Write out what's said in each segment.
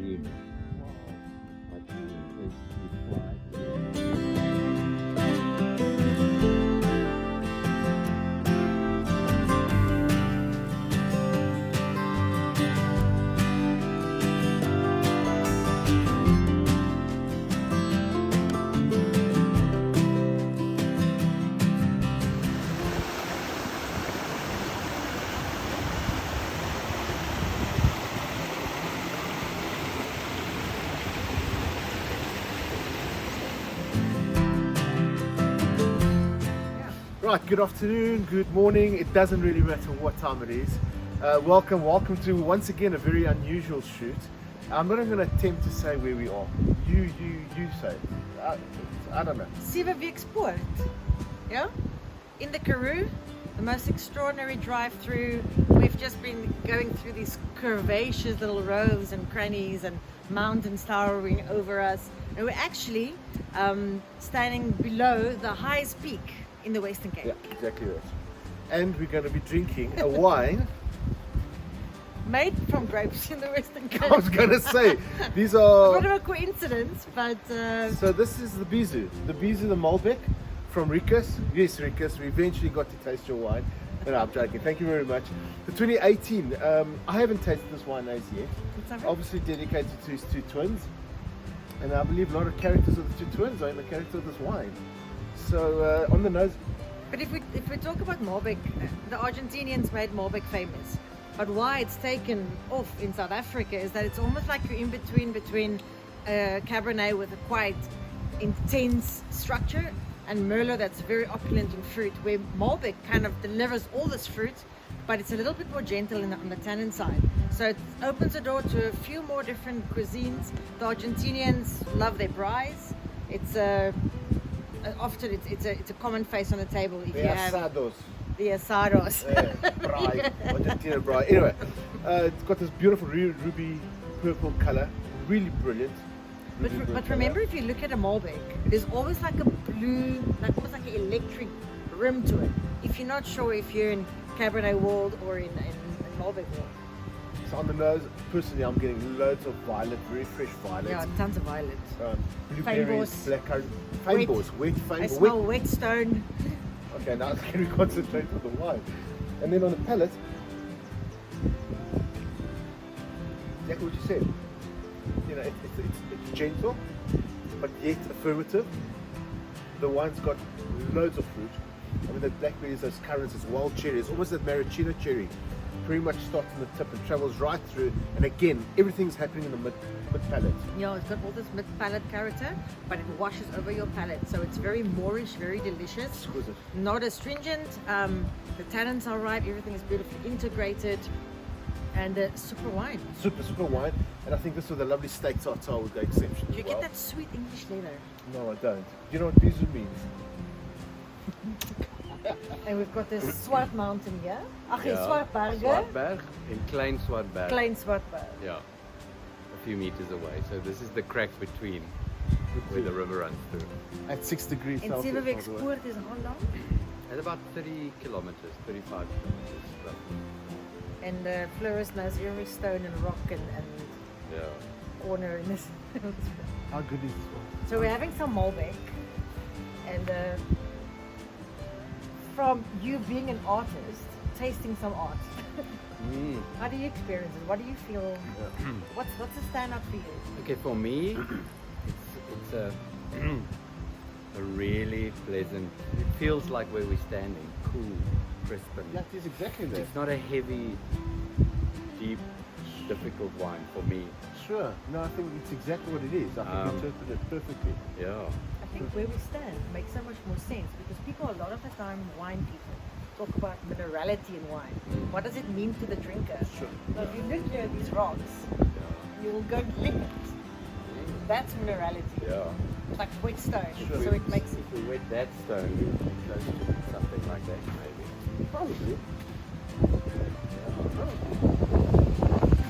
dream. My dream is to fly. Right, good afternoon, good morning, it doesn't really matter what time it is. Welcome to once again a very unusual shoot. I'm not even going to attempt to say where we are. You say. I don't know. Export. Yeah? In the Karoo, the most extraordinary drive-through. We've just been going through these curvaceous little roads and crannies and mountains towering over us. And we're actually standing below the highest peak in the Western Cape. Yeah, exactly right. And we're going to be drinking a wine. Made from grapes in the Western Cape. I was going to say, these are... A bit of a coincidence, but... So this is the Bizu, the Malbec from Rikus. Yes, Rikus, we eventually got to taste your wine. No, I'm joking, thank you very much. The 2018, I haven't tasted this wine as yet. Obviously dedicated to his two twins. And I believe a lot of characters of the two twins are in the character of this wine. So on the nose. But if we talk about Malbec, the Argentinians made Malbec famous. But why it's taken off in South Africa is that it's almost like you're in between Cabernet with a quite intense structure and Merlot that's very opulent in fruit, where Malbec kind of delivers all this fruit, but it's a little bit more gentle on the tannin side. So it opens the door to a few more different cuisines. The Argentinians love their braais. It's often it's a common face on the table if you have the asados. Braai, Argentina braai. Anyway, it's got this beautiful ruby purple color, really brilliant. But remember, if you look at a Malbec, there's always like a blue, almost like an electric rim to it. If you're not sure if you're in Cabernet world or in Malbec world. So on the nose, personally, I'm getting loads of violet, very fresh violet. Yeah, tons of violet. Blueberries, blackcurrant, fynbos, wet fynbos. I smell wet stone. Okay, now can we concentrate on the wine? And then on the palate, exactly what you said. You know, it's gentle, but yet affirmative. The wine's got loads of fruit. I mean, the blackberries, those currants, it's wild cherry. It's almost that maraschino cherry. Pretty much starts on the tip and travels right through. And again, everything's happening in the mid palate. Yeah, it's got all this mid palate character, but it washes over your palate. So it's very moorish, very delicious. Exquisite. Not astringent. The tannins are right. Everything is beautifully integrated. And super wine. Super wine. And I think this with a lovely steak tartare would go exceptional. Do you get that sweet English leather? No, I don't. Do you know what bizu means? And we've got this Swart Mountain here. Swartberge. Swartberg in Klein Swartberg. Klein Swartberg. Yeah, a few meters away. So this is the crack between where the river runs through. At 6 degrees And Celsius. Export is how long? At about 30 kilometers, 35 kilometers roughly. And Floris knows every stone and rock and Yeah. corner in this. How good is this one? So we're having some Malbec, and from you being an artist, tasting some art. How do you experience it? What do you feel? What's the stand-up for you? Okay, for me, it's a really pleasant. It feels like where we're standing, cool, crisp, and That is exactly that. it's not a heavy, deep, difficult wine for me. Sure. No, I think it's exactly what it is. I think you interpreted it perfectly. Yeah. I think where we stand makes so much more sense because people, a lot of the time, wine people talk about minerality in wine. What does it mean to the drinker? Sure. So if you look here at these rocks, you will go lick it. That's minerality. Yeah. It's like wet stone, Sure. so it makes it. If we wet that stone, we would be close to something like that, maybe. Probably.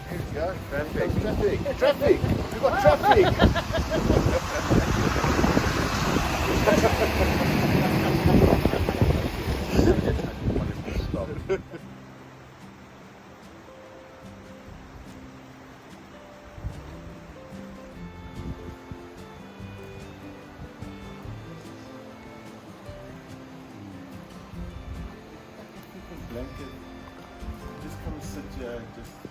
Here we go. Traffic. Traffic. We've got traffic. blanket. Just come and sit here, just